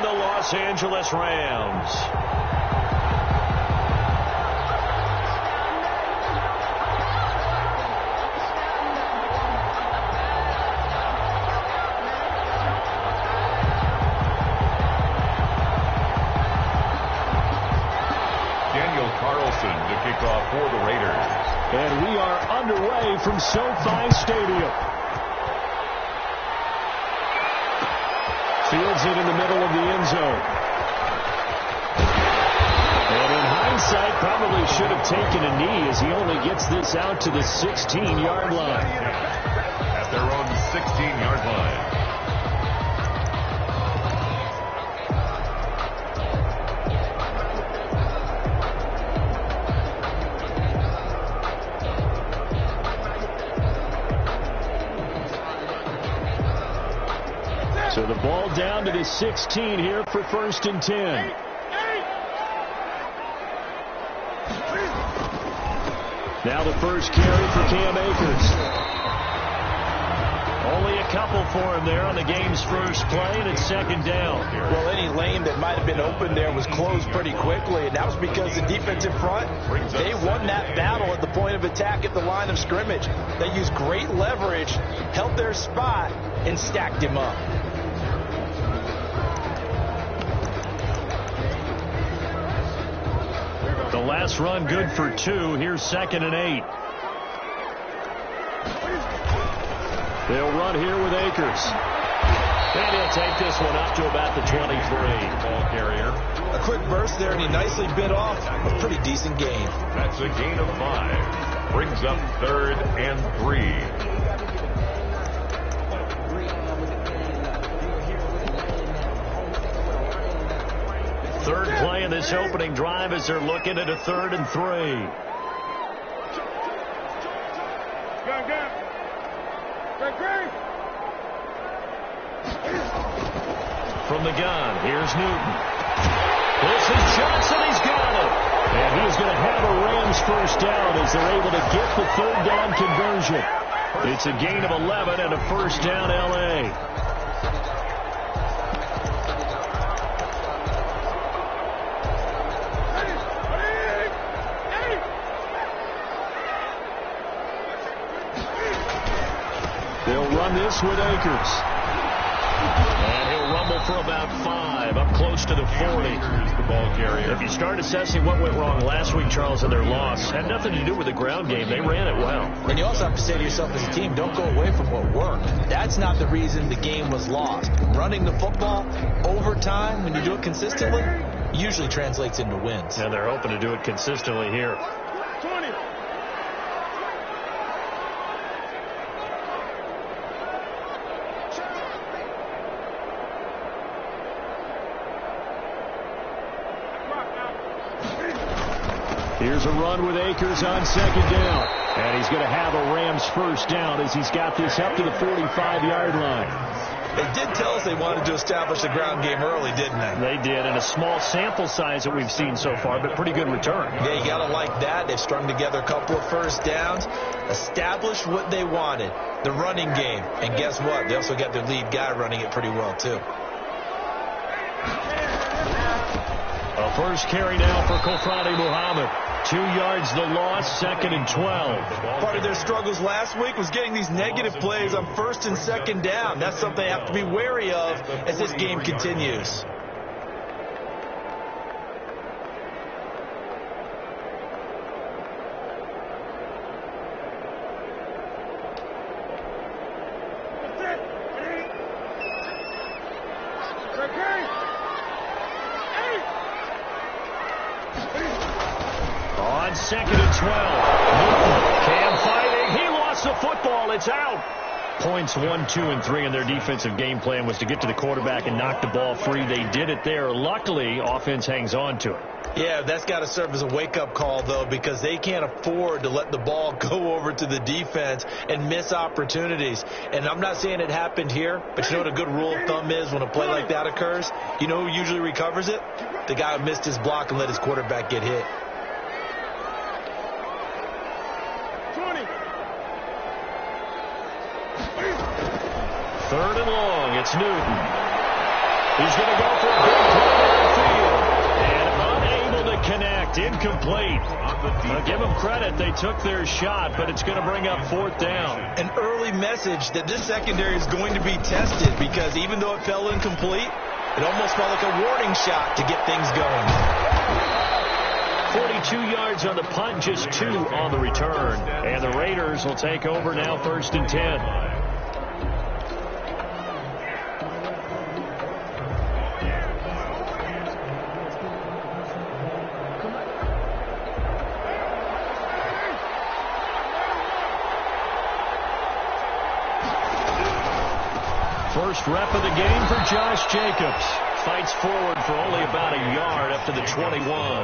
on the Los Angeles Rams. To kick off for the Raiders. And we are underway from SoFi Stadium. Fields it in the middle of the end zone. And in hindsight, probably should have taken a knee as he only gets this out to the 16-yard line. At their own 16-yard line. So the ball down to the 16 here for 1st and 10. Now the first carry for Cam Akers. Only a couple for him there on the game's first play, and it's 2nd down. Well, any lane that might have been open there was closed pretty quickly, and that was because the defensive front, they won that battle at the point of attack at the line of scrimmage. They used great leverage, held their spot, and stacked him up. The last run good for 2. Here's 2nd and 8. They'll run here with Akers. And he'll take this one up to about the 23. Ball carrier. A quick burst there, and he nicely bit off a pretty decent gain. That's a gain of 5. Brings up 3rd and 3. Third play in this opening drive as they're looking at a 3rd and 3. From the gun, here's Newton. This is Johnson. He's got it. And he's going to have a Rams first down as they're able to get the 3rd down conversion. It's a gain of 11 and a first down L.A. They'll run this with Akers. And he'll rumble for about 5, up close to the 40. The ball carrier. If you start assessing what went wrong last week, Charles, in their loss, had nothing to do with the ground game. They ran it well. And you also have to say to yourself as a team, don't go away from what worked. That's not the reason the game was lost. Running the football over time, when you do it consistently, usually translates into wins. And they're hoping to do it consistently here. 20. Here's a run with Akers on 2nd down. And he's going to have a Rams first down as he's got this up to the 45-yard line. They did tell us they wanted to establish the ground game early, didn't they? They did, and a small sample size that we've seen so far, but pretty good return. Yeah, you got to like that. They've strung together a couple of first downs, established what they wanted, the running game. And guess what? They also got their lead guy running it pretty well, too. A first carry now for Kofrani Muhammad. 2 yards the loss, 2nd and 12. Part of their struggles last week was getting these negative plays on 1st and 2nd down. That's something they have to be wary of as this game continues. On 2nd and 12. Cam fighting. He lost the football. It's out. Points 1, 2, and 3 in their defensive game plan was to get to the quarterback and knock the ball free. They did it there. Luckily, offense hangs on to it. Yeah, that's got to serve as a wake-up call, though, because they can't afford to let the ball go over to the defense and miss opportunities. And I'm not saying it happened here, but you know what a good rule of thumb is when a play like that occurs? You know who usually recovers it? The guy who missed his block and let his quarterback get hit. 20. 3rd and long. It's Newton. He's going to go for a knocked incomplete. Now give them credit. They took their shot, but it's going to bring up 4th down. An early message that this secondary is going to be tested because even though it fell incomplete, it almost felt like a warning shot to get things going. 42 yards on the punt, just 2 on the return. And the Raiders will take over now, 1st and 10. First rep of the game for Josh Jacobs. Fights forward for only about a yard up to the 21.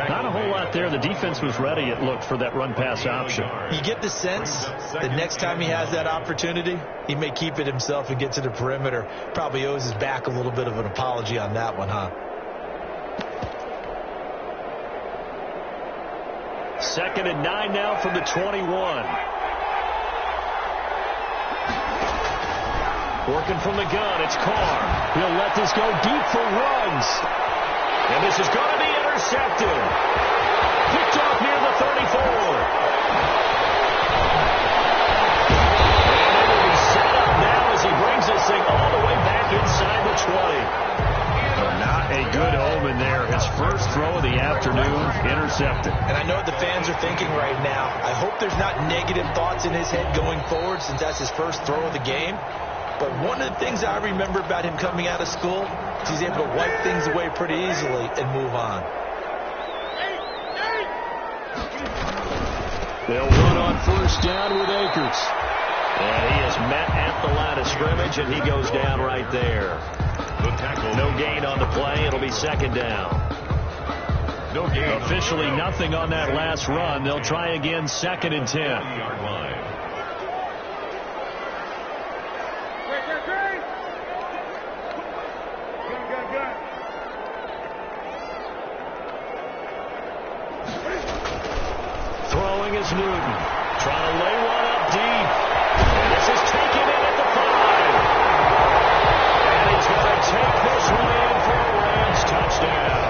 Not a whole lot there. The defense was ready, it looked, for that run-pass option. You get the sense that next time he has that opportunity, he may keep it himself and get to the perimeter. Probably owes his back a little bit of an apology on that one, huh? 2nd and 9 now from the 21. Working from the gun, it's Carr. He'll let this go deep for runs. And this is going to be intercepted. Picked off near the 34. And it will be set up now as he brings this thing all the way back inside the 20. Not a good omen there. His first throw of the afternoon, intercepted. And I know what the fans are thinking right now. I hope there's not negative thoughts in his head going forward since that's his first throw of the game. But one of the things I remember about him coming out of school is he's able to wipe things away pretty easily and move on. They'll run on 1st down with Akers. And he is met at the line of scrimmage, and he goes down right there. No gain on the play. It'll be 2nd down. No gain. Officially nothing on that last run. They'll try again, 2nd and 10. Throwing is Newton. Trying to lay one up deep. And this is taken in at the 5. And he's going to take this one in for a Rams touchdown.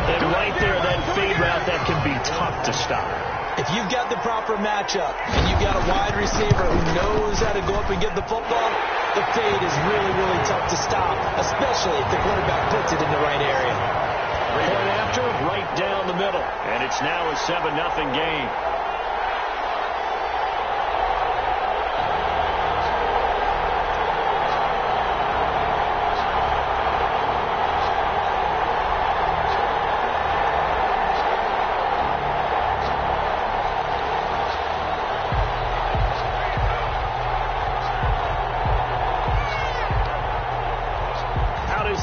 And right there, that fade route, that can be tough to stop. If you've got the proper matchup and you've got a wide receiver who knows how to go up and get the football, the fade is really, really tough to stop, especially if the quarterback puts it in the right area. Point after, right down the middle. And it's now a 7-0 game.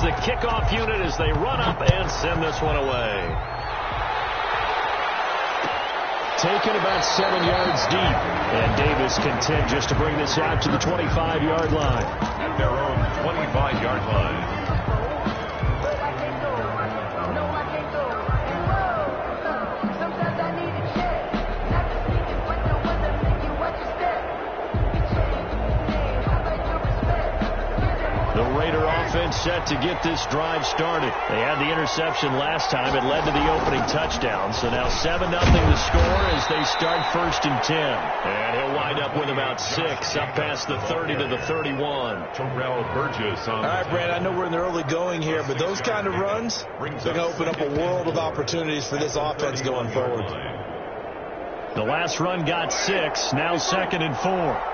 The kickoff unit as they run up and send this one away. Taken about 7 yards deep. And Davis content just to bring this out to the 25-yard line. At their own 25-yard line. Offense set to get this drive started. They had the interception last time. It led to the opening touchdown. So now 7-0 the score as they start 1st and 10. And he'll wind up with about 6 up past the 30 to the 31. Terrell Burgess on. All right, Brad, I know we're in the early going here, but those kind of runs, they're going to open up a world of opportunities for this offense going forward. The last run got 6. Now 2nd and 4.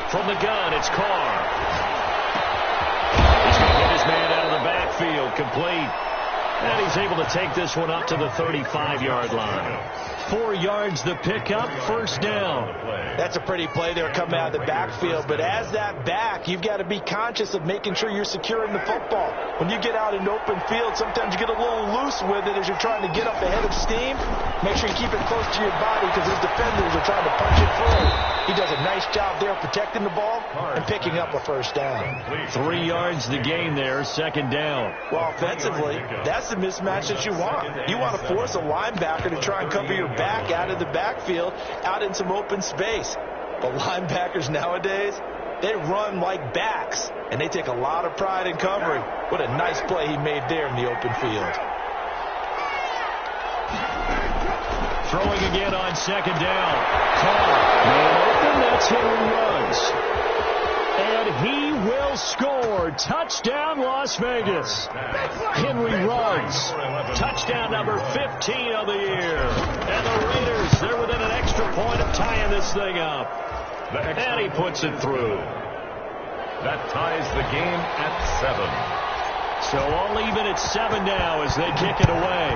From the gun, it's Carr. He's going to get his man out of the backfield, complete. And he's able to take this one up to the 35-yard line. 4 yards the pickup, 1st down. That's a pretty play there coming out of the backfield. But as that back, you've got to be conscious of making sure you're securing the football. When you get out in open field, sometimes you get a little loose with it as you're trying to get up ahead of steam. Make sure you keep it close to your body because his defenders are trying to punch it through. He does a nice job there protecting the ball and picking up a 1st down. 3 yards the gain there, 2nd down. Well, offensively, that's the mismatch that you want. You want to force a linebacker to try and cover your back out of the backfield, out in some open space. But linebackers nowadays, they run like backs, and they take a lot of pride in covering. What a nice play he made there in the open field. Throwing again on second down. Man open, that's Henry Ruggs. And he will score. Touchdown, Las Vegas. Henry Ruggs. Touchdown number 15 of the year. And the Raiders, they're within an extra point of tying this thing up. And he puts it through. That ties the game at 7. So all even at 7 now as they kick it away.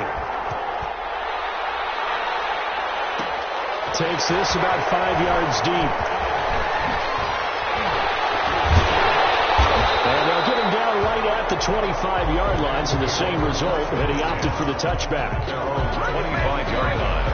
Takes this about 5 yards deep. And they'll get him down right at the 25-yard line, so the same result, but he opted for the touchback. 25-yard line.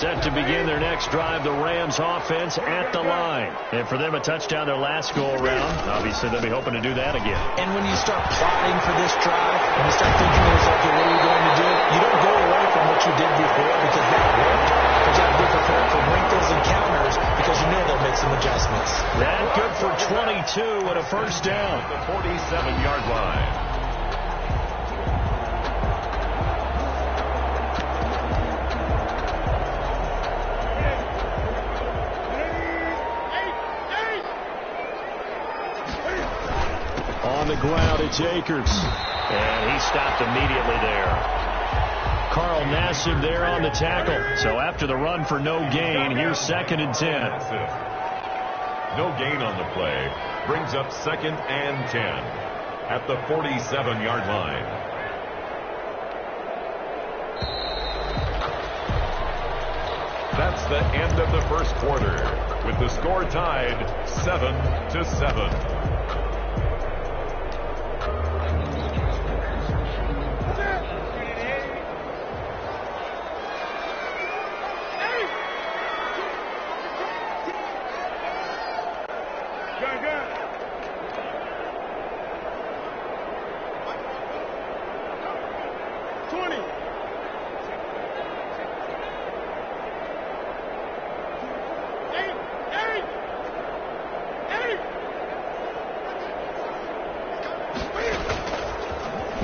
Set to begin their next drive, the Rams offense at the line. And for them, a touchdown their last go-around. Obviously, they'll be hoping to do that again. And when you start plotting for this drive, and you start thinking to yourself, okay, what are you going to do? You don't go away from what you did before because that worked. But you have to be prepared for wrinkles and counters because you know they'll make some adjustments. That good for 22 and a first down. The 47-yard line. On the ground, it's Akers. And he stopped immediately there. Carl Nassib there on the tackle. So after the run for no gain, here's 2nd and 10. No gain on the play. Brings up 2nd and 10 at the 47-yard line. That's the end of the first quarter, with the score tied 7-7.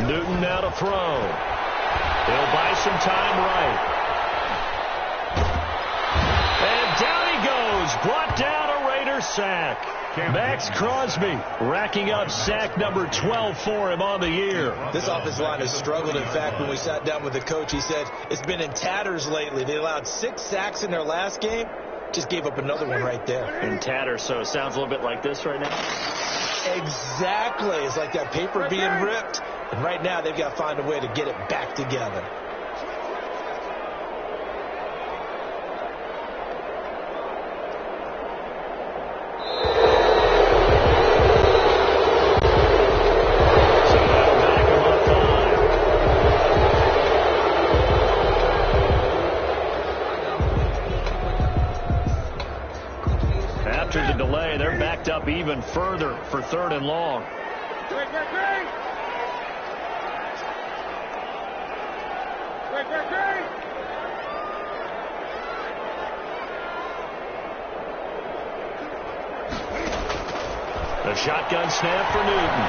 Newton now to throw. He'll buy some time right. And down he goes. Brought down a Raider sack. Max Crosby racking up sack number 12 for him on the year. This offensive line has struggled. In fact, when we sat down with the coach, he said it's been in tatters lately. They allowed 6 sacks in their last game. Just gave up another one right there. In tatters, so it sounds a little bit like this right now. Exactly. It's like that paper being ripped. And right now, they've got to find a way to get it back together. After the delay, they're backed up even further for 3rd and long. The shotgun snap for Newton.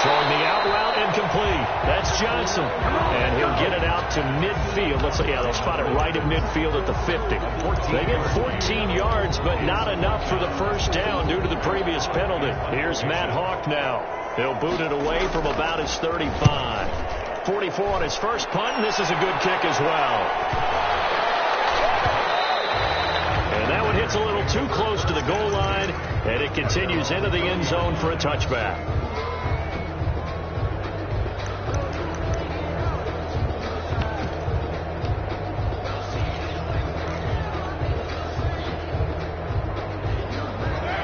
Throwing the out route incomplete. That's Johnson. And he'll get it out to midfield. They'll spot it right at midfield at the 50. They get 14 yards, but not enough for the first down due to the previous penalty. Here's Matt Hawk now. He'll boot it away from about his 35. 44 on his first punt, and this is a good kick as well. And that one hits a little too close to the goal line, and it continues into the end zone for a touchback.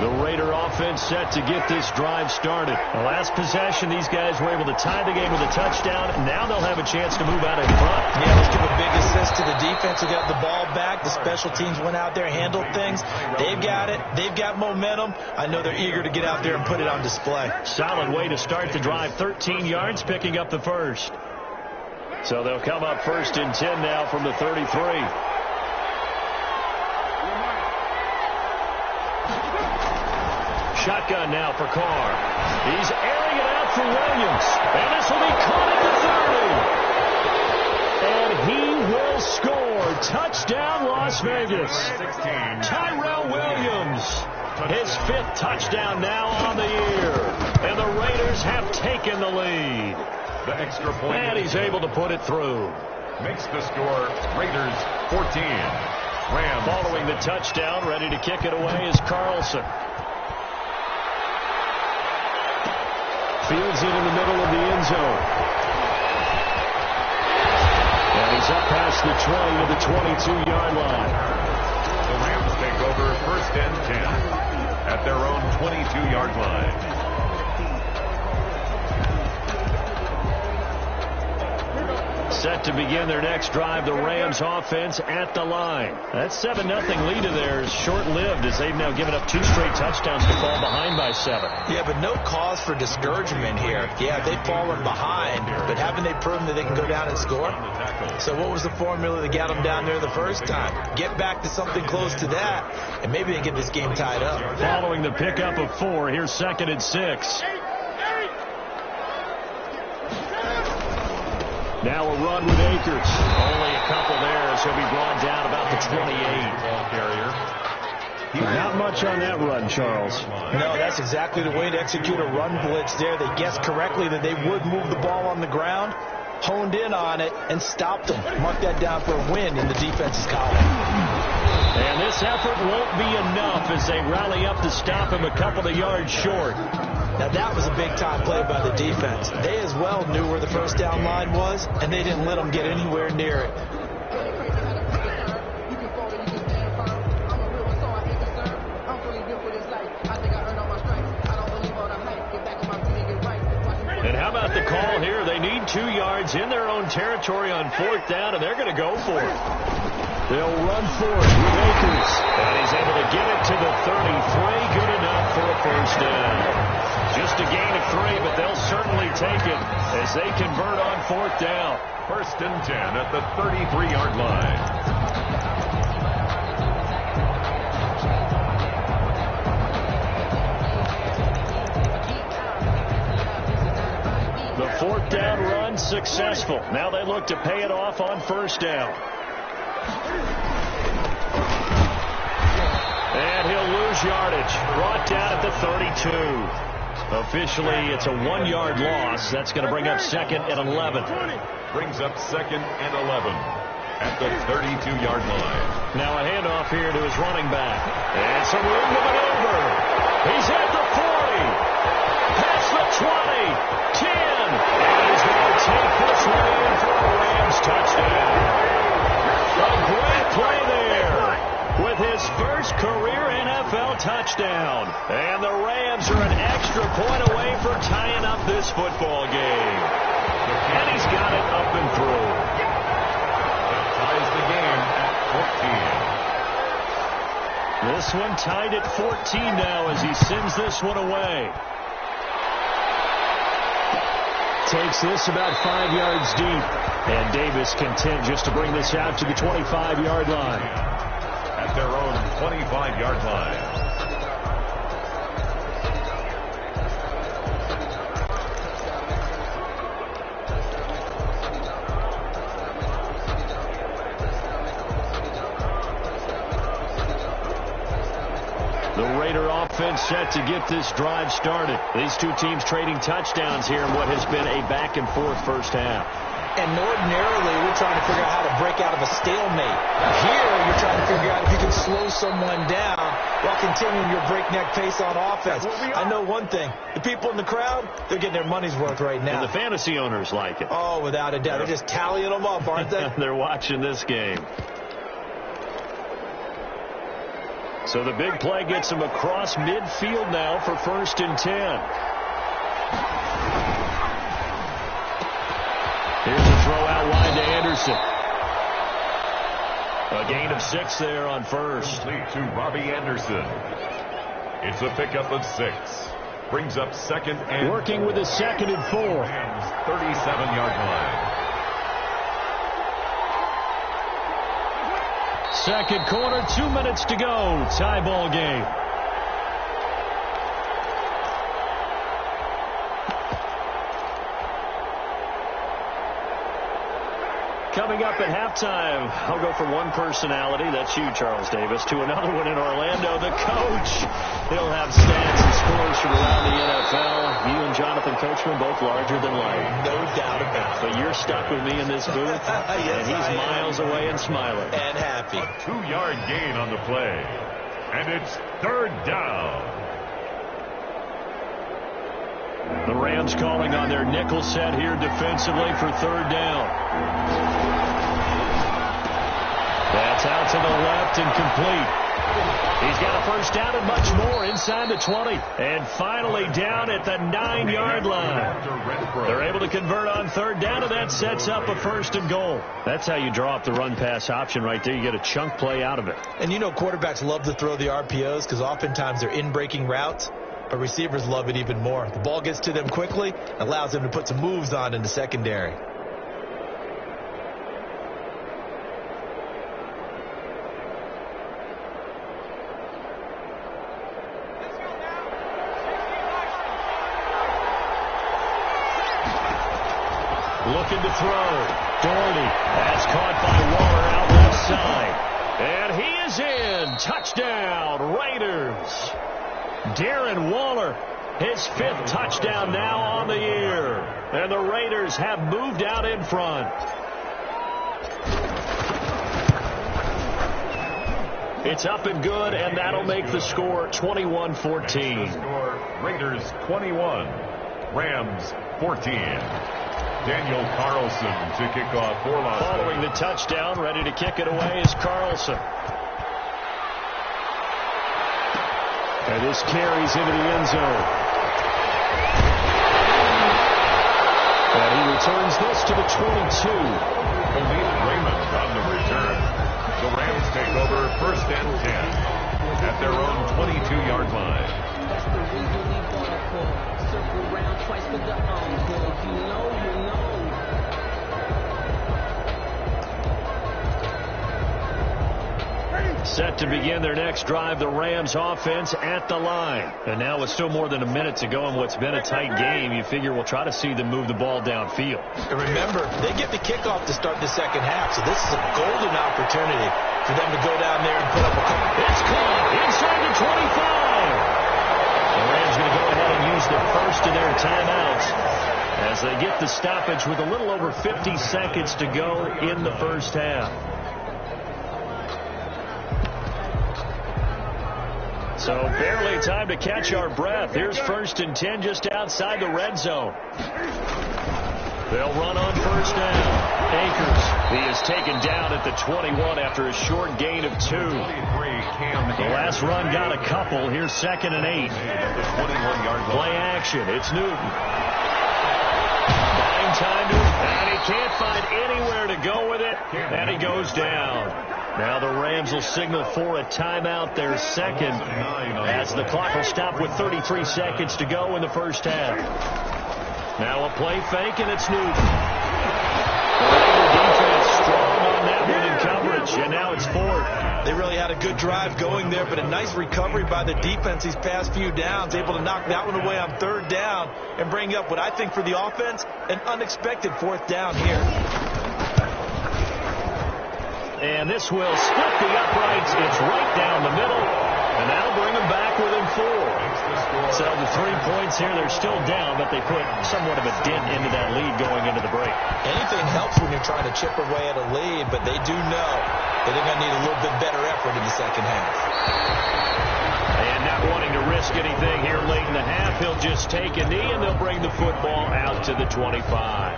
The Raider offense set to get this drive started. The last possession, these guys were able to tie the game with a touchdown. Now they'll have a chance to move out in front. Yeah, let's give a big assist to the defense who got the ball back. The special teams went out there, handled things. They've got it. They've got momentum. I know they're eager to get out there and put it on display. Solid way to start the drive. 13 yards, picking up the first. So they'll come up 1st and 10 now from the 33. Shotgun now for Carr. He's airing it out for Williams. And this will be caught at the 30. And he will score. Touchdown, Las Vegas. 16. Tyrell Williams. His 5th touchdown now on the year. And the Raiders have taken the lead. The extra point. And he's able to put it through. Makes the score Raiders 14. Rams. Following the touchdown, ready to kick it away is Carlson. Fields it in the middle of the end zone. And he's up past the 20 to the 22-yard line. The Rams take over 1st and 10 at their own 22-yard line. Set to begin their next drive, the Rams offense at the line. That 7-0 lead of theirs is short-lived as they've now given up 2 straight touchdowns to fall behind by 7. Yeah, but no cause for discouragement here. Yeah, they've fallen behind, but haven't they proven that they can go down and score? So what was the formula that got them down there the first time? Get back to something close to that, and maybe they get this game tied up. Following the pickup of 4, here's 2nd and 6. Now a run with Akers. Only a couple there, so he'll be brought down about the 28. Carrier. Not much on that run, Charles. No, that's exactly the way to execute a run blitz there. They guessed correctly that they would move the ball on the ground, honed in on it, and stopped them. Mark that down for a win in the defense's column. And this effort won't be enough as they rally up to stop him a couple of yards short. Now, that was a big-time play by the defense. They as well knew where the first down line was, and they didn't let them get anywhere near it. And how about the call here? They need 2 yards in their own territory on 4th down, and they're going to go for it. They'll run for it with Akers. And he's able to get it to the 33. Good enough for a 1st down. Just a gain of 3, but they'll certainly take it as they convert on 4th down. 1st and 10 at the 33-yard line. The 4th down run successful. Now they look to pay it off on 1st down. And he'll lose yardage. Brought down at the 32. Officially, it's a 1-yard loss. That's going to bring up 2nd and 11. Brings up 2nd and 11 at the 32-yard line. Now a handoff here to his running back. And some room to maneuver. He's at the 40. Past the 20. 10. And he's going to take this one in for a Rams touchdown. A great play there with his first career NFL touchdown. And the Rams are an extra point away from tying up this football game. And he's got it up and through. That ties the game at 14. This one tied at 14 now as he sends this one away. Takes this about 5 yards deep. And Davis content just to bring this out to the 25-yard line. At their own 25-yard line. The Raider offense set to get this drive started. These two teams trading touchdowns here in what has been a back-and-forth first half. And ordinarily, we're trying to figure out how to break out of a stalemate. Here, you're trying to figure out if you can slow someone down while continuing your breakneck pace on offense. I know one thing. The people in the crowd, they're getting their money's worth right now. And the fantasy owners like it. Oh, without a doubt. They're just tallying them up, aren't they? They're watching this game. So the big play gets him across midfield now for 1st and 10. Here's a throw out wide to Anderson. A gain of 6 there on 1st. Complete to Robbie Anderson. It's a pickup of 6. Brings up 2nd and working with a 2nd and 4. 37-yard line. Second quarter, 2 minutes to go. Tie ball game. Coming up at halftime, I'll go from one personality, that's you, Charles Davis, to another one in Orlando, the coach. He'll have stats and scores from around the NFL. You and Jonathan Coachman, both larger than life. No doubt about it. But you're stuck with me in this booth, Yes, and he's miles away and smiling. And happy. A 2-yard gain on the play. And it's third down. The Rams calling on their nickel set here defensively for third down. That's out to the left and complete. He's got a first down and much more inside the 20. And finally down at the 9-yard line. They're able to convert on third down, and that sets up a first and goal. That's how you draw up the run-pass option right there. You get a chunk play out of it. And you know quarterbacks love to throw the RPOs because oftentimes they're in-breaking routes. But receivers love it even more. The ball gets to them quickly, allows them to put some moves on in the secondary. Looking to throw. Doherty. That's caught by Waller out left side. And he is in. Touchdown, Raiders. Darren Waller, his 5th touchdown now on the year. And the Raiders have moved out in front. It's up and good, and that'll make the score 21-14. Score, Raiders 21, Rams 14. Daniel Carlson to kick off for Las Vegas. Following the touchdown, ready to kick it away is Carlson. And this carries into the end zone. And he returns this to the 22. Khalil Raymond on the return. The Rams take over first and 10 at their own 22-yard line. That's the reason we bought for. Circle round twice with the encore. You know. Set to begin their next drive, the Rams offense at the line. And now with still more than a minute to go in what's been a tight game, you figure we'll try to see them move the ball downfield. And remember, they get the kickoff to start the second half, so this is a golden opportunity for them to go down there and put up a couple. It's caught inside the 25. The Rams going to go ahead and use the first of their timeouts as they get the stoppage with a little over 50 seconds to go in the first half. So barely time to catch our breath. Here's first and 10 just outside the red zone. They'll run on first down. Akers, he is taken down at the 21 after a short gain of 2. The last run got a couple. Here's second and 8. Play action. It's Newton. Buying time to, and he can't find anywhere to go with it, and he goes down. Now the Rams will signal for a timeout, their second, as the clock will stop with 33 seconds to go in the first half. Now a play fake, and it's Newton. The Raider defense strong on that one in coverage, and now it's 4th. They really had a good drive going there, but a nice recovery by the defense these past few downs, able to knock that one away on third down and bring up what I think for the offense, an unexpected 4th down here. And this will split the uprights. It's right down the middle. And that'll bring them back within 4. So the 3 points here, they're still down, but they put somewhat of a dent into that lead going into the break. Anything helps when you're trying to chip away at a lead, but they do know that they're going to need a little bit better effort in the second half. And not wanting to risk anything here late in the half, he'll just take a knee, and they'll bring the football out to the 25.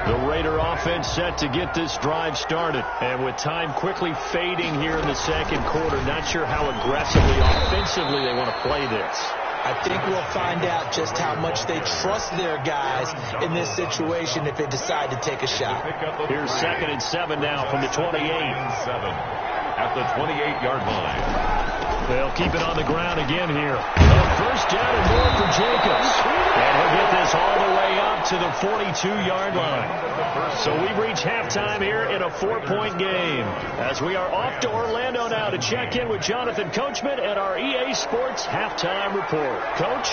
The Raider offense set to get this drive started. And with time quickly fading here in the second quarter, not sure how aggressively, offensively they want to play this. I think we'll find out just how much they trust their guys in this situation if they decide to take a shot. Here's second and 7 now from the 28. at the 28-yard line. They'll keep it on the ground again here. A first down and more for Jacobs. And he'll get this all the way up to the 42-yard line. So we've reached halftime here in a 4-point game. As we are off to Orlando now to check in with Jonathan Coachman and our EA Sports halftime report. Coach?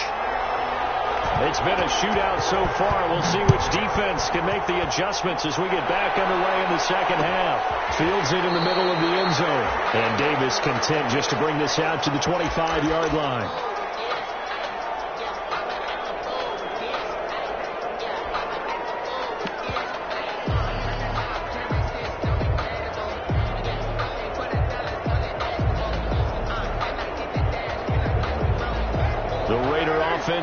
It's been a shootout so far. We'll see which defense can make the adjustments as we get back underway in the second half. Fields it in the middle of the end zone. And Davis content just to bring this out to the 25-yard line.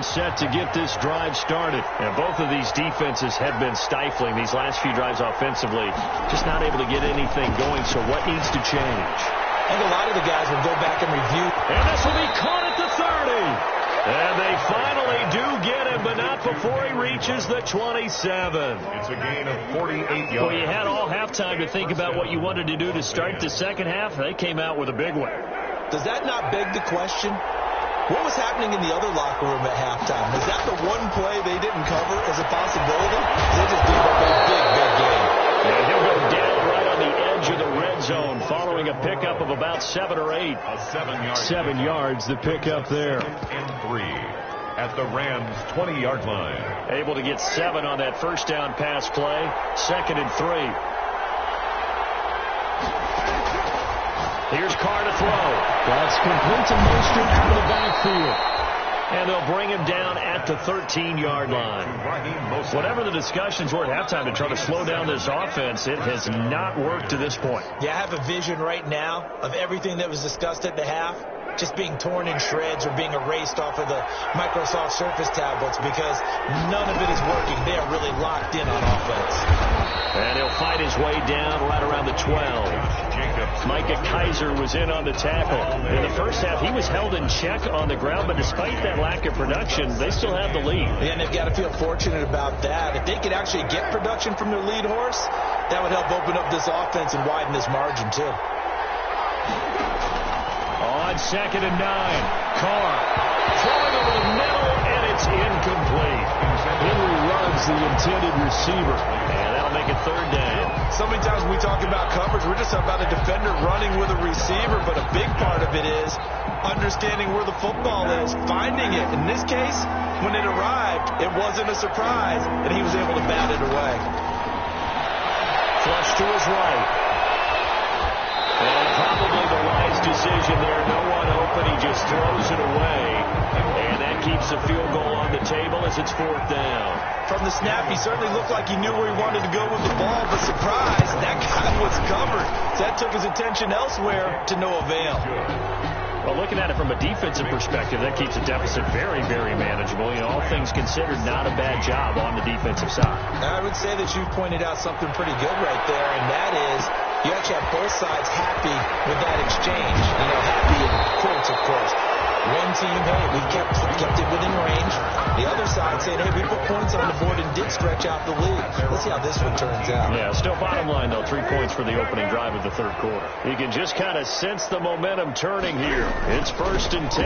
Set to get this drive started. And both of these defenses have been stifling these last few drives offensively. Just not able to get anything going. So what needs to change? I think a lot of the guys will go back and review. And this will be caught at the 30. And they finally do get him, but not before he reaches the 27. It's a gain of 48 yards. Well, you had all halftime to think about what you wanted to do to start the second half. They came out with a big one. Does that not beg the question? What was happening in the other locker room at halftime? Was that the one play they didn't cover as a possibility? They just gave up a big game. Yeah, he'll go down right on the edge of the red zone following a pickup of about 7 or 8. A 7-yard. 7 yards, the pickup there. And 3 at the Rams' 20-yard line. Able to get 7 on that first down pass play. 2nd and 3. Here's Carr to throw. That's complete to Mostert out of the backfield. And they'll bring him down at the 13-yard line. Whatever the discussions were at halftime to try to slow down this offense, it has not worked to this point. Yeah, I have a vision right now of everything that was discussed at the half just being torn in shreds or being erased off of the Microsoft Surface tablets because none of it is working. They are really locked in on offense. And he'll fight his way down right around the 12. Micah Kaiser was in on the tackle. In the first half, he was held in check on the ground, but despite that lack of production, they still have the lead. And they've got to feel fortunate about that. If they could actually get production from their lead horse, that would help open up this offense and widen this margin, too. On 2nd and 9, Carr throwing over the middle, and it's incomplete. Henry runs the intended receiver, and that'll make it 3rd down. So many times when we talk about coverage, we're just about a defender running with a receiver, but a big part of it is understanding where the football is, finding it. In this case, when it arrived, it wasn't a surprise, and he was able to bat it away. Flush to his right. And probably the wise decision there. No one open. He just throws it away. And that keeps the field goal on the table as it's 4th down. From the snap, he certainly looked like he knew where he wanted to go with the ball, but surprise, that guy was covered. So that took his attention elsewhere to no avail. Well, looking at it from a defensive perspective, that keeps the deficit very, very manageable. You know, all things considered, not a bad job on the defensive side. I would say that you pointed out something pretty good right there, and that is you actually have both sides happy with that exchange. You know, happy in quotes, of course. One team, hey, we kept it within range. The other side saying, hey, we put points on the board and did stretch out the lead. Let's see how this one turns out. Yeah, still bottom line, though, 3 points for the opening drive of the 3rd quarter. You can just kind of sense the momentum turning here. It's 1st and 10.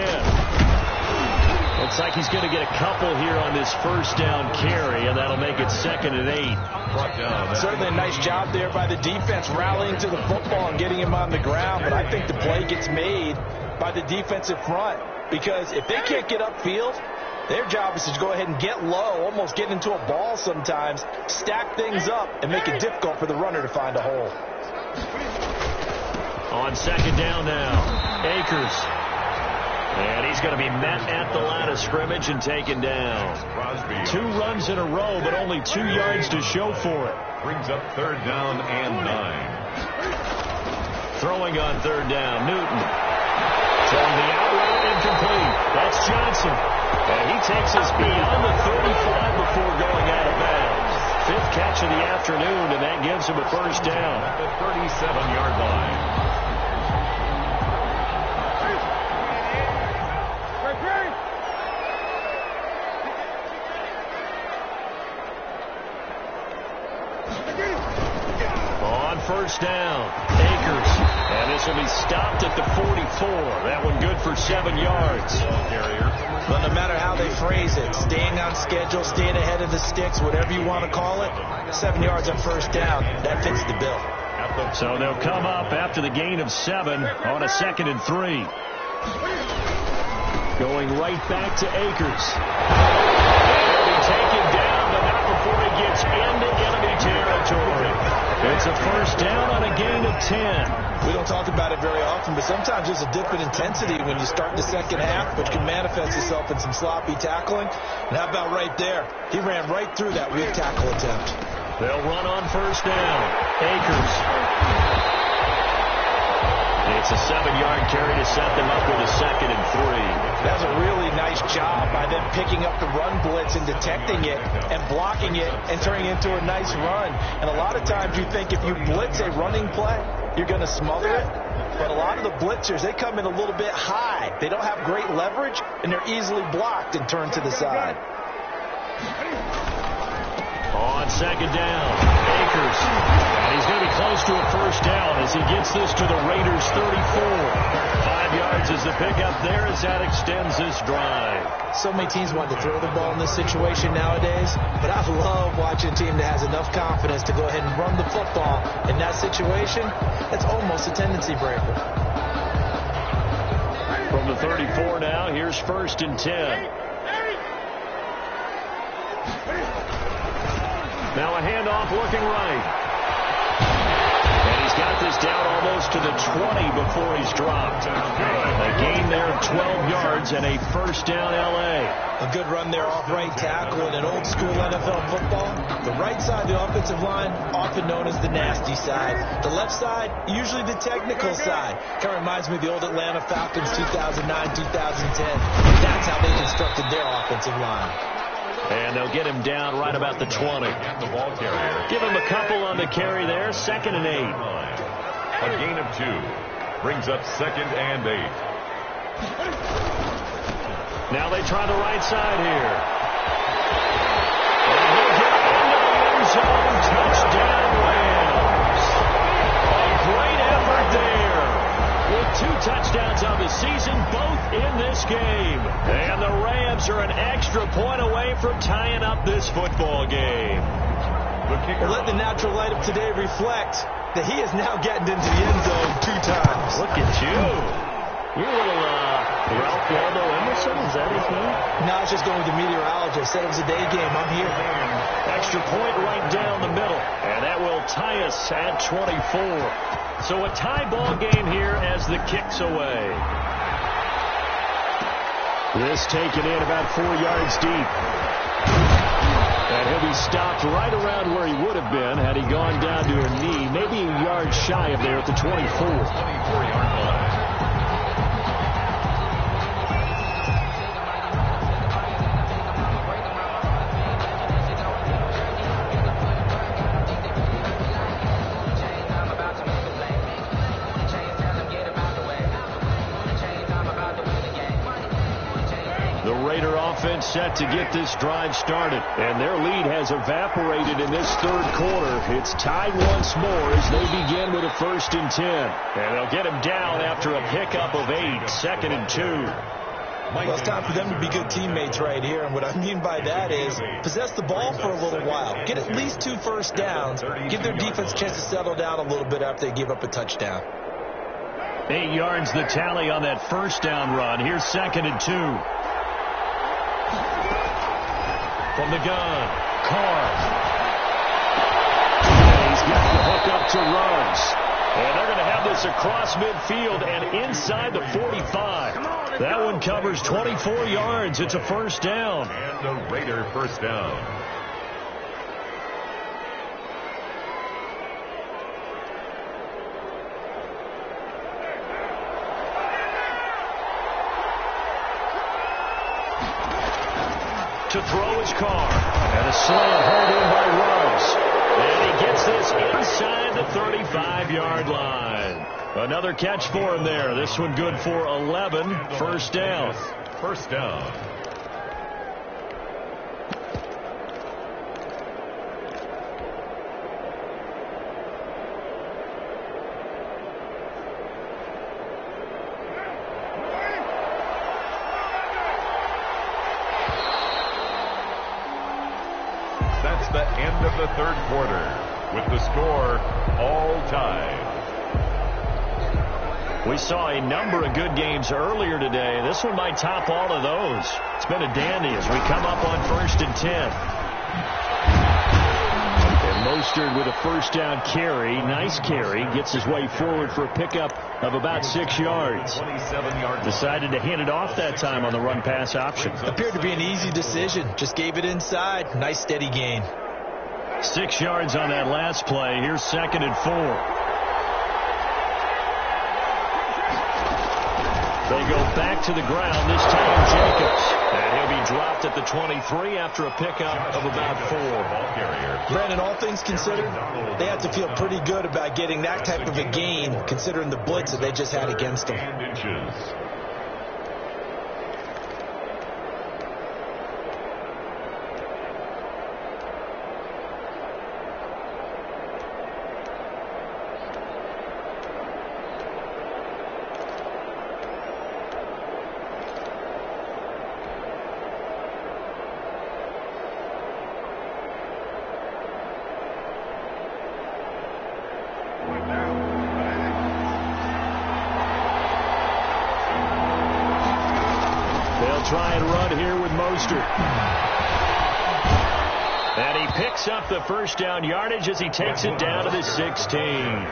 Looks like he's going to get a couple here on this first down carry, and that'll make it 2nd and 8. Certainly a nice job there by the defense rallying to the football and getting him on the ground, but I think the play gets made by the defensive front because if they can't get upfield, their job is to go ahead and get low, almost get into a ball sometimes, stack things up, and make it difficult for the runner to find a hole. On 2nd down now, Akers. And he's going to be met at the line of scrimmage and taken down. 2 runs in a row, but only 2 yards to show for it. Brings up 3rd down and 9. Throwing on 3rd down, Newton. Throwing the out route incomplete. That's Johnson. And he takes us beyond the 35 before going out of bounds. 5th catch of the afternoon, and that gives him a first down. At the 37-yard line. first down. Akers. And this will be stopped at the 44. That one good for 7 yards. Well, no matter how they phrase it, staying on schedule, staying ahead of the sticks, whatever you want to call it, 7 yards on first down, that fits the bill. So they'll come up after the gain of 7 on a 2nd and 3. Going right back to Akers. And he'll be taken down, but not before he gets into enemy territory. It's a first down on a gain of 10. We don't talk about it very often, but sometimes there's a dip in intensity when you start the second half, which can manifest itself in some sloppy tackling. And how about right there? He ran right through that weak tackle attempt. They'll run on first down. Akers. It's a 7-yard carry to set them up with a 2nd and 3. That was a really nice job by them picking up the run blitz and detecting it and blocking it and turning it into a nice run. And a lot of times you think if you blitz a running play, you're going to smother it. But a lot of the blitzers, they come in a little bit high. They don't have great leverage, and they're easily blocked and turned to the side. On second down, Akers. And he's going to be close to a first down as he gets this to the Raiders' 34. 5 yards is the pickup there as that extends this drive. So many teams want to throw the ball in this situation nowadays, but I love watching a team that has enough confidence to go ahead and run the football. In that situation, that's almost a tendency breaker. From the 34 now, here's 1st and 10. Now a handoff looking right. And he's got this down almost to the 20 before he's dropped. A gain there of 12 yards and a first down L.A. A good run there off right tackle in an old school NFL football. The right side of the offensive line, often known as the nasty side. The left side, usually the technical side. Kind of reminds me of the old Atlanta Falcons 2009, 2010. That's how they constructed their offensive line. And they'll get him down right about the 20. Give him a couple on the carry there. 2nd and 8. A gain of 2 brings up 2nd and 8. Now they try the right side here. And he'll get into the end zone. Touchdown Rams. A great effort there. With 2 touchdowns on the season, both in this game. And the Rams are an extra point away from tying up this football game. Well, let the natural light of today reflect that he is now getting into the end zone 2 times. Look at you. You're a little Ralph Waldo Emerson, is that his name? No, I was just going with the meteorologist. Said it was a day game. I'm here. Extra point right down the middle. And that will tie us at 24. So a tie ball game here as the kick's away. This taken in about 4 yards deep. And he'll be stopped right around where he would have been had he gone down to a knee, maybe a yard shy of there at the 24. 24-yard line. Set to get this drive started, and their lead has evaporated in this 3rd quarter. It's tied once more as they begin with a 1st and 10, and they'll get him down after a pickup of 8. 2nd and 2. Well, it's time for them to be good teammates right here, and what I mean by that is possess the ball for a little while, get at least 2 first downs, give their defense a chance to settle down a little bit after they give up a touchdown. 8 yards the tally on that first down run. Here's 2nd and 2. From the gun, Carr. And he's got the hook up to Ruggs. And they're going to have this across midfield and inside the 45. That one covers 24 yards. It's a first down. And the Raider first down. To throw his Carr. And a slant held in by Ruggs. And he gets this inside the 35-yard line. Another catch for him there. This one good for 11. First down. First down. the third quarter with the score all tied. We saw a number of good games earlier today. This one might top all of those. It's been a dandy as we come up on 1st and 10. And Mostert with a first down carry. Nice carry. Gets his way forward for a pickup of about 6 yards. 27 yards. Decided to hand it off that time on the run-pass option. Appeared to be an easy decision. Just gave it inside. Nice steady gain. 6 yards on that last play. Here's 2nd and 4. They go back to the ground, this time Jacobs. And he'll be dropped at the 23 after a pickup of about 4. Brandon, all things considered, they have to feel pretty good about getting that type of a gain, considering the blitz that they just had against them. Try and run here with Mostert. And he picks up the first down yardage as he takes it down to the 16.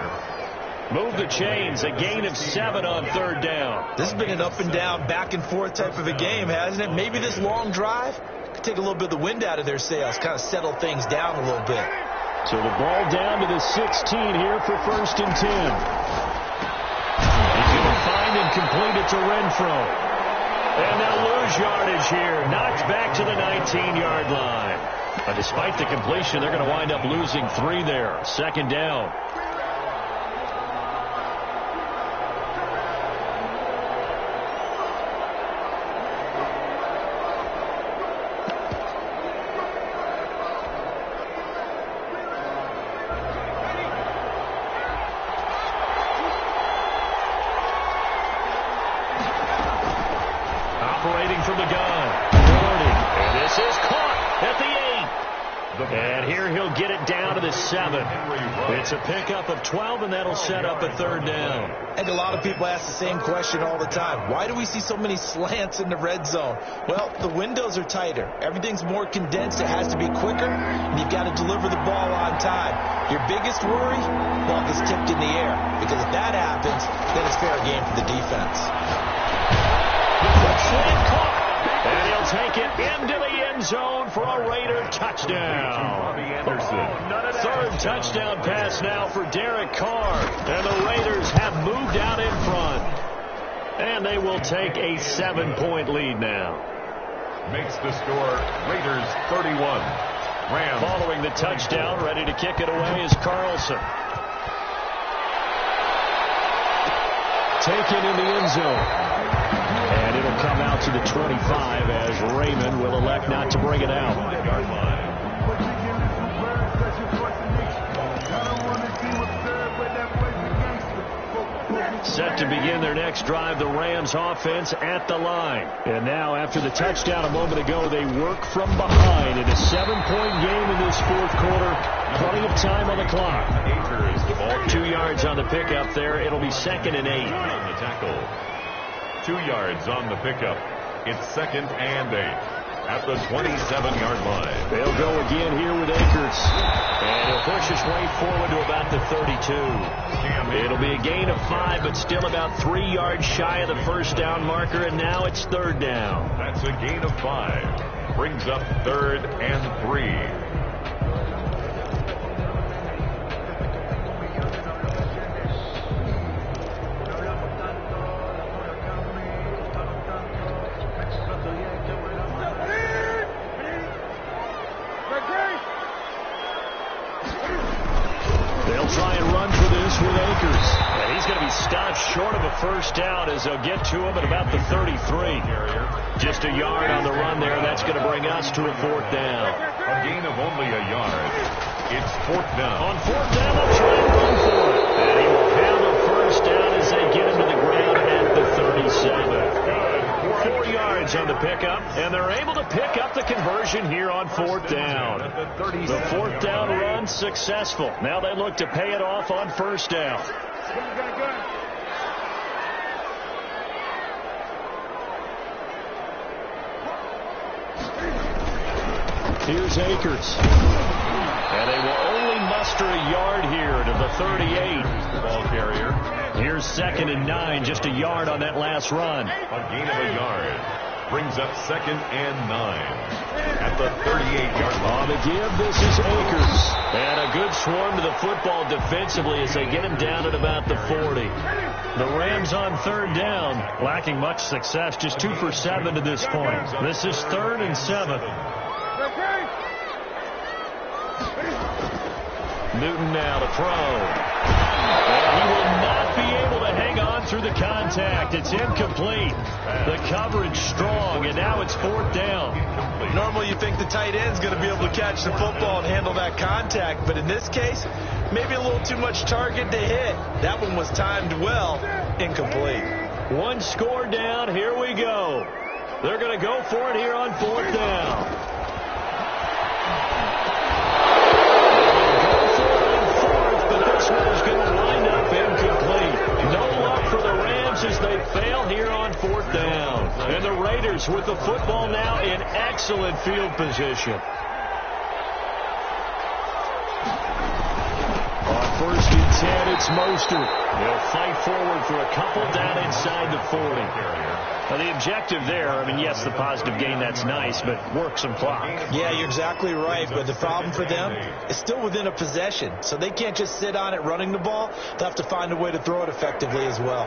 Move the chains, a gain of 7 on 3rd down. This has been an up and down, back and forth type of a game, hasn't it? Maybe this long drive could take a little bit of the wind out of their sails, kind of settle things down a little bit. So the ball down to the 16 here for 1st and 10. He's going to find and complete it to Renfro. And they'll lose yardage here. Knocked back to the 19-yard line. But despite the completion, they're going to wind up losing 3 there. 2nd down. Operating from the gun. And this is caught at the 8. And here he'll get it down to the 7. It's a pickup of 12, and that'll set up a 3rd down. And a lot of people ask the same question all the time. Why do we see so many slants in the red zone? Well, the windows are tighter. Everything's more condensed. It has to be quicker, and you've got to deliver the ball on time. Your biggest worry? Ball gets tipped in the air. Because if that happens, then it's fair game for the defense. Slant caught, and he'll take it into the end zone for a Raider touchdown. 3rd touchdown pass now for Derek Carr, and the Raiders have moved out in front. And they will take a 7-point lead now. Makes the score Raiders 31. Rams. Following the touchdown, ready to kick it away is Carlson. Taken in the end zone. And it'll come out to the 25 as Raymond will elect not to bring it out. Set to begin their next drive, the Rams offense at the line. And now after the touchdown a moment ago, they work from behind in a 7-point game in this 4th quarter. Plenty of time on the clock. 2 yards on the pickup there. It'll be 2nd and 8. On the tackle. 2 yards on the pickup. It's 2nd and 8 at the 27-yard line. They'll go again here with Akers. And he'll push his way forward to about the 32. It'll be a gain of 5, but still about 3 yards shy of the first down marker, and now it's 3rd down. That's a gain of 5. Brings up 3rd and 3. Short of a first down as they'll get to him at about the 33. Just a yard on the run there. That's going to bring us to a 4th down. A gain of only a yard. It's 4th down. On 4th down, they'll try and run for it. And he will have a first down as they get him to the ground at the 37. 4 yards on the pickup, and they're able to they'll pick up the conversion here on 4th down. The 4th down run successful. Now they look to pay it off on 1st down. Here's Akers. And they will only muster a yard here to the 38. Ball carrier. Here's 2nd and 9, just a yard on that last run. A gain of a yard. Brings up 2nd and 9 at the 38-yard line. On the give, this is Akers. And a good swarm to the football defensively as they get him down at about the 40. The Rams on 3rd down, lacking much success, just 2 for 7 to this point. This is 3rd and 7. Newton now to throw. And he will not be able to hang on through the contact. It's incomplete. The coverage strong, and now it's 4th down. Normally you think the tight end's going to be able to catch the football and handle that contact, but in this case, maybe a little too much target to hit. That one was timed well. Incomplete. 1 score down. Here we go. They're going to go for it here on 4th down. This one is going to wind up incomplete. No luck for the Rams as they fail here on 4th down. And the Raiders with the football now in excellent field position. On 1st and 10, it's Mostert. He'll fight forward for a couple down inside the 40. Now, the objective there, I mean, yes, the positive gain, that's nice, but work some clock. Yeah, you're exactly right, but the problem for them is still within a possession, so they can't just sit on it running the ball. They'll have to find a way to throw it effectively as well.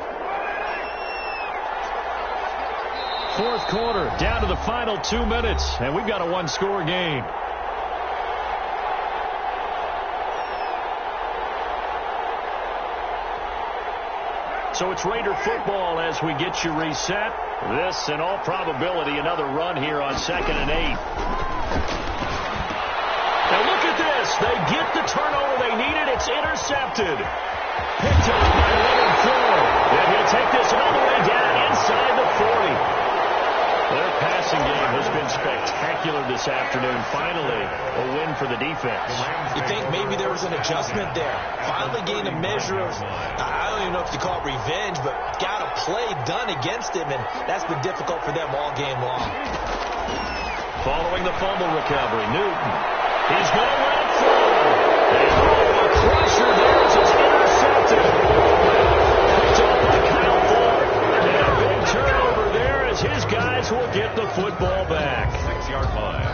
4th quarter, down to the final 2 minutes, and we've got a 1-score game. So it's Raider football as we get you reset. This, in all probability, another run here on 2nd and 8. Now look at this. They get the turnover they needed. It's intercepted. Picked up by Leonard Floyd. And he'll take this all the way down inside the 40. Their passing game has been spectacular this afternoon. Finally, a win for the defense. You think maybe there was an adjustment there. Finally gained a measure of, I don't even know if you call it revenge, but got a play done against him, and that's been difficult for them all game long. Following the fumble recovery, Newton. He's going to run forward. And a crusher there as it's intercepted. Picked up by Kyle Ford. And a big turnover there as his guys will get the football back. 6-yard line.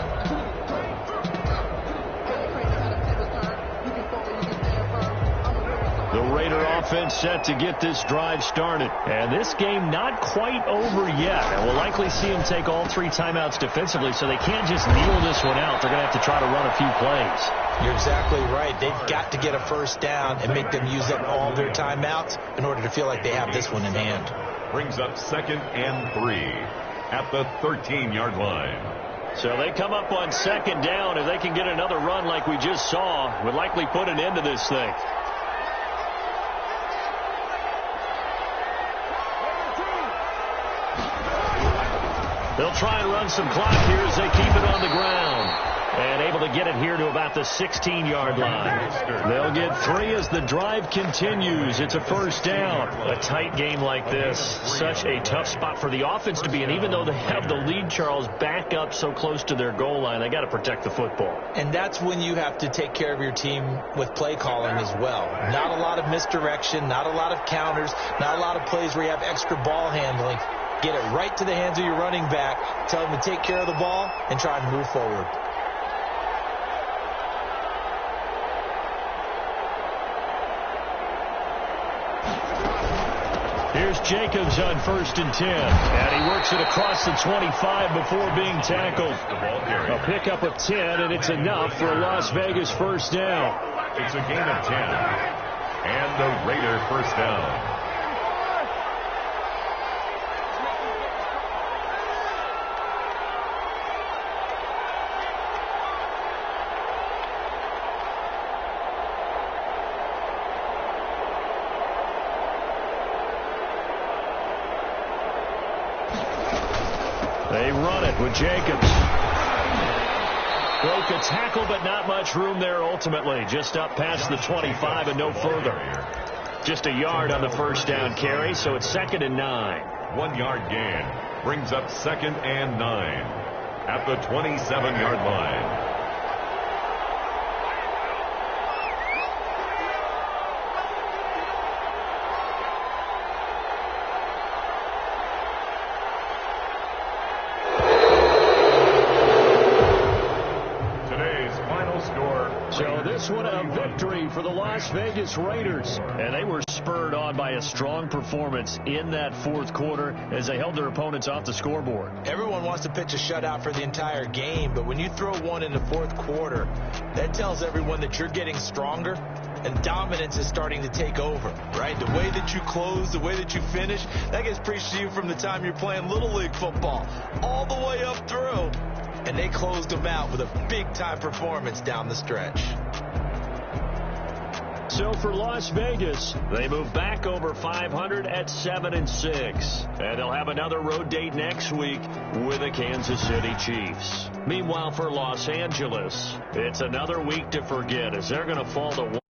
The Raider offense set to get this drive started. And this game not quite over yet. And we'll likely see him take all 3 timeouts defensively, so they can't just kneel this one out. They're going to have to try to run a few plays. You're exactly right. They've got to get a 1st down and make them use up all their timeouts in order to feel like they have this one in hand. Brings up 2nd and 3 at the 13-yard line. So they come up on 2nd down. If they can get another run like we just saw, would likely put an end to this thing. They'll try and run some clock here as they keep it on the ground. And able to get it here to about the 16-yard line. They'll get 3 as the drive continues. It's a 1st down. A tight game like this, such a tough spot for the offense to be in. Even though they have the lead, Charles, back up so close to their goal line, they got to protect the football. And that's when you have to take care of your team with play calling as well. Not a lot of misdirection, not a lot of counters, not a lot of plays where you have extra ball handling. Get it right to the hands of your running back. Tell them to take care of the ball and try and move forward. Here's Jacobs on 1st and 10. And he works it across the 25 before being tackled. A pickup of 10, and it's enough for a Las Vegas 1st down. It's a gain of 10. And the Raider 1st down. They run it with Jacobs. Broke a tackle, but not much room there ultimately. Just up past the 25 and no further. Just a yard on the first down carry, so it's 2nd and 9. 1 yard gain brings up 2nd and 9 at the 27-yard line. So this one a victory for the Las Vegas Raiders. And they were spurred on by a strong performance in that fourth quarter as they held their opponents off the scoreboard. Everyone wants to pitch a shutout for the entire game, but when you throw one in the fourth quarter, that tells everyone that you're getting stronger and dominance is starting to take over, right? The way that you close, the way that you finish, that gets preached to you from the time you're playing Little League football all the way up through. And they closed them out with a big-time performance down the stretch. So for Las Vegas, they move back over 500 at 7-6. And they'll have another road date next week with the Kansas City Chiefs. Meanwhile, for Los Angeles, it's another week to forget as they're going to fall to